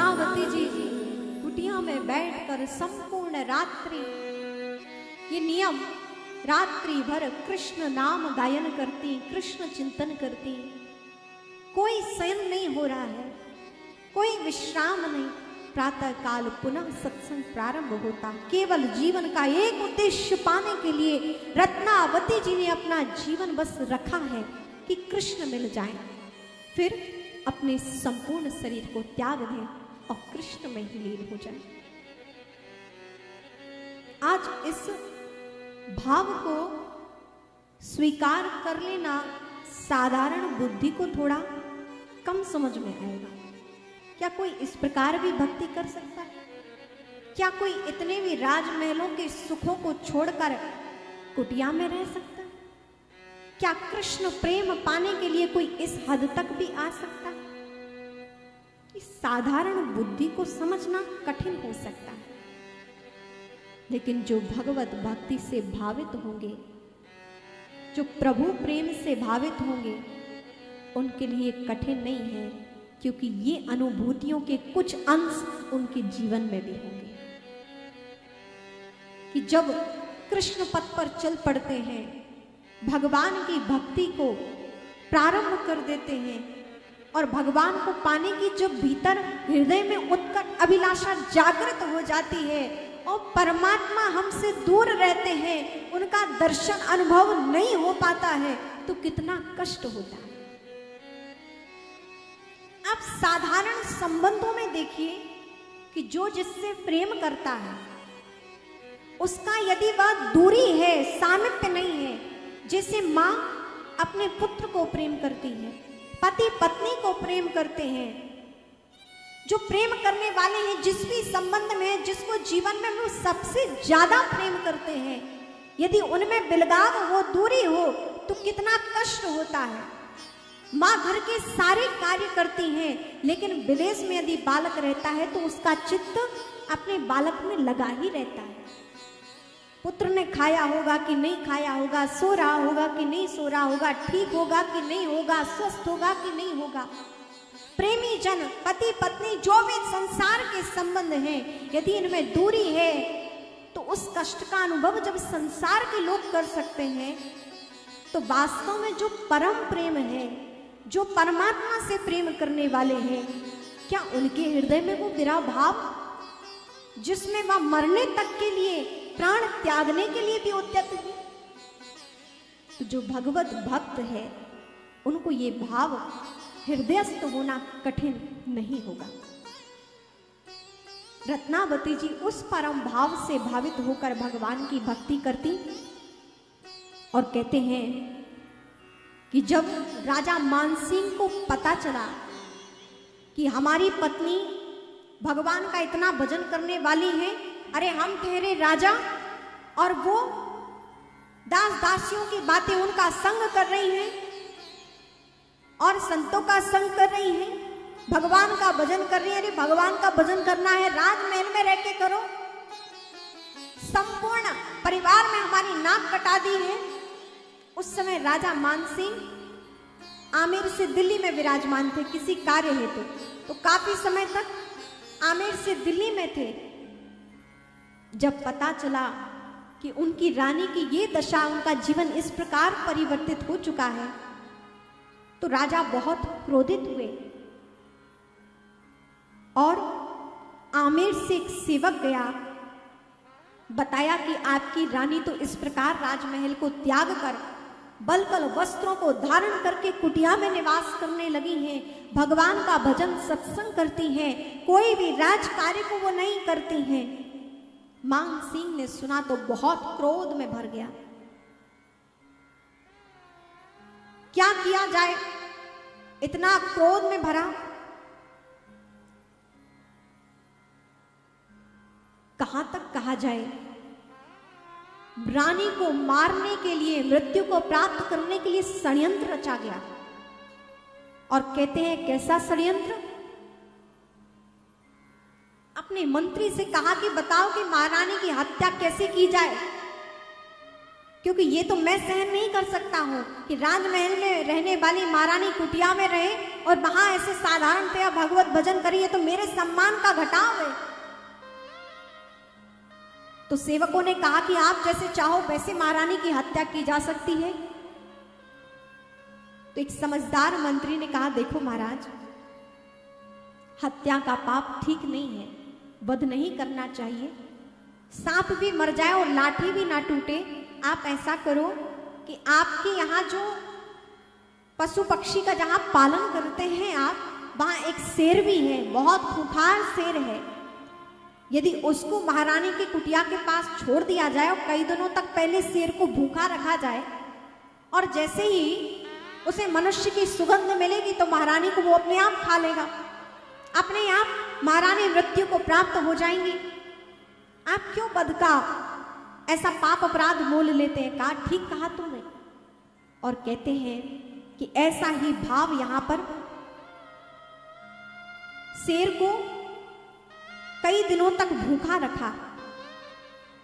रत्नावती जी कुटिया में बैठकर संपूर्ण रात्रि ये नियम रात्रि भर कृष्ण नाम गायन करती, कृष्ण चिंतन करती। कोई शयन नहीं हो रहा है, कोई विश्राम नहीं। प्रातः काल पुनः सत्संग प्रारंभ होता। केवल जीवन का एक उद्देश्य पाने के लिए रत्नावती जी ने अपना जीवन बस रखा है कि कृष्ण मिल जाए, फिर अपने संपूर्ण शरीर को त्याग दें और कृष्ण में ही लीन हो जाए। आज इस भाव को स्वीकार कर लेना साधारण बुद्धि को थोड़ा कम समझ में आएगा। क्या कोई इस प्रकार भी भक्ति कर सकता है? क्या कोई इतने भी राजमहलों के सुखों को छोड़कर कुटिया में रह सकता है? क्या कृष्ण प्रेम पाने के लिए कोई इस हद तक भी आ सकता है? इस साधारण बुद्धि को समझना कठिन हो सकता है, लेकिन जो भगवत भक्ति से भावित होंगे, जो प्रभु प्रेम से भावित होंगे, उनके लिए कठिन नहीं है, क्योंकि ये अनुभूतियों के कुछ अंश उनके जीवन में भी होंगे कि जब कृष्ण पथ पर चल पड़ते हैं, भगवान की भक्ति को प्रारंभ कर देते हैं और भगवान को पाने की जब भीतर हृदय में उत्कट अभिलाषा जागृत हो जाती है और परमात्मा हमसे दूर रहते हैं, उनका दर्शन अनुभव नहीं हो पाता है, तो कितना कष्ट होता है। आप साधारण संबंधों में देखिए कि जो जिससे प्रेम करता है, उसका यदि वह दूरी है, सामिप्य नहीं है, जैसे माँ अपने पुत्र को प्रेम करती है, पति पत्नी को प्रेम करते हैं, जो प्रेम करने वाले हैं, जिस भी संबंध में, जिसको जीवन में वो सबसे ज्यादा प्रेम करते हैं, यदि उनमें बिलगाव हो, दूरी हो, तो कितना कष्ट होता है। माँ घर के सारे कार्य करती हैं, लेकिन विदेश में यदि बालक रहता है तो उसका चित्त अपने बालक में लगा ही रहता है। पुत्र ने खाया होगा कि नहीं खाया होगा, सो रहा होगा कि नहीं सो रहा होगा, ठीक होगा कि नहीं होगा, स्वस्थ होगा कि नहीं होगा। प्रेमी जन, पति पत्नी, जो भी संसार के संबंध हैं, यदि इनमें दूरी है तो उस कष्ट का अनुभव जब संसार के लोग कर सकते हैं, तो वास्तव में जो परम प्रेम है, जो परमात्मा से प्रेम करने वाले हैं, क्या उनके हृदय में वो विरह भाव, जिसमें वह मरने तक के लिए, प्राण त्यागने के लिए भी उद्यत है? तो जो भगवत भक्त है, उनको ये भाव हृदयस्थ होना कठिन नहीं होगा। रत्नावती जी उस परम भाव से भावित होकर भगवान की भक्ति करती और कहते हैं कि जब राजा मानसिंह को पता चला कि हमारी पत्नी भगवान का इतना भजन करने वाली है, अरे हम ठहरे राजा और वो दास दासियों की बातें उनका संग कर रही हैं और संतों का संग कर रही हैं, भगवान का भजन कर रही है। अरे भगवान का भजन करना है, राजमहल में रह के करो, संपूर्ण परिवार में हमारी नाक कटा दी है। उस समय राजा मानसिंह आमेर से दिल्ली में विराजमान थे किसी कार्य हेतु, तो काफी समय तक आमेर से दिल्ली में थे। जब पता चला कि उनकी रानी की ये दशा, उनका जीवन इस प्रकार परिवर्तित हो चुका है, तो राजा बहुत क्रोधित हुए और आमेर से एक सेवक गया, बताया कि आपकी रानी तो इस प्रकार राजमहल को त्याग कर बलकल वस्त्रों को धारण करके कुटिया में निवास करने लगी हैं, भगवान का भजन सत्संग करती हैं, कोई भी राज कार्य को वो नहीं करती हैं। मान सिंह ने सुना तो बहुत क्रोध में भर गया। क्या किया जाए, इतना क्रोध में भरा। कहां तक कहा जाए, रानी को मारने के लिए, मृत्यु को प्राप्त करने के लिए षड्यंत्र रचा गया। और कहते हैं कैसा षड्यंत्र, अपने मंत्री से कहा कि बताओ कि महारानी की हत्या कैसे की जाए, क्योंकि ये तो मैं सहन नहीं कर सकता हूं कि राजमहल में रहने वाली महारानी कुटिया में रहे और वहां ऐसे साधारणतया भगवत भजन करिए तो मेरे सम्मान का घटाव है। तो सेवकों ने कहा कि आप जैसे चाहो वैसे महारानी की हत्या की जा सकती है। तो एक समझदार मंत्री ने कहा, देखो महाराज, हत्या का पाप ठीक नहीं है, वध नहीं करना चाहिए। सांप भी मर जाए और लाठी भी ना टूटे। आप ऐसा करो कि आपके यहाँ जो पशु पक्षी का जहां पालन करते हैं आप, वहां एक शेर भी है, बहुत खूंखार शेर है। यदि उसको महारानी की कुटिया के पास छोड़ दिया जाए और कई दिनों तक पहले शेर को भूखा रखा जाए, और जैसे ही उसे मनुष्य की सुगंध मिलेगी तो महारानी को वो अपने आप खा लेगा, अपने आप महारानी मृत्यु को प्राप्त हो जाएंगी। आप क्यों वध का ऐसा पाप अपराध मोल लेते हैं? कहा, ठीक कहा तुमने। और कहते हैं कि ऐसा ही भाव यहां पर शेर को कई दिनों तक भूखा रखा,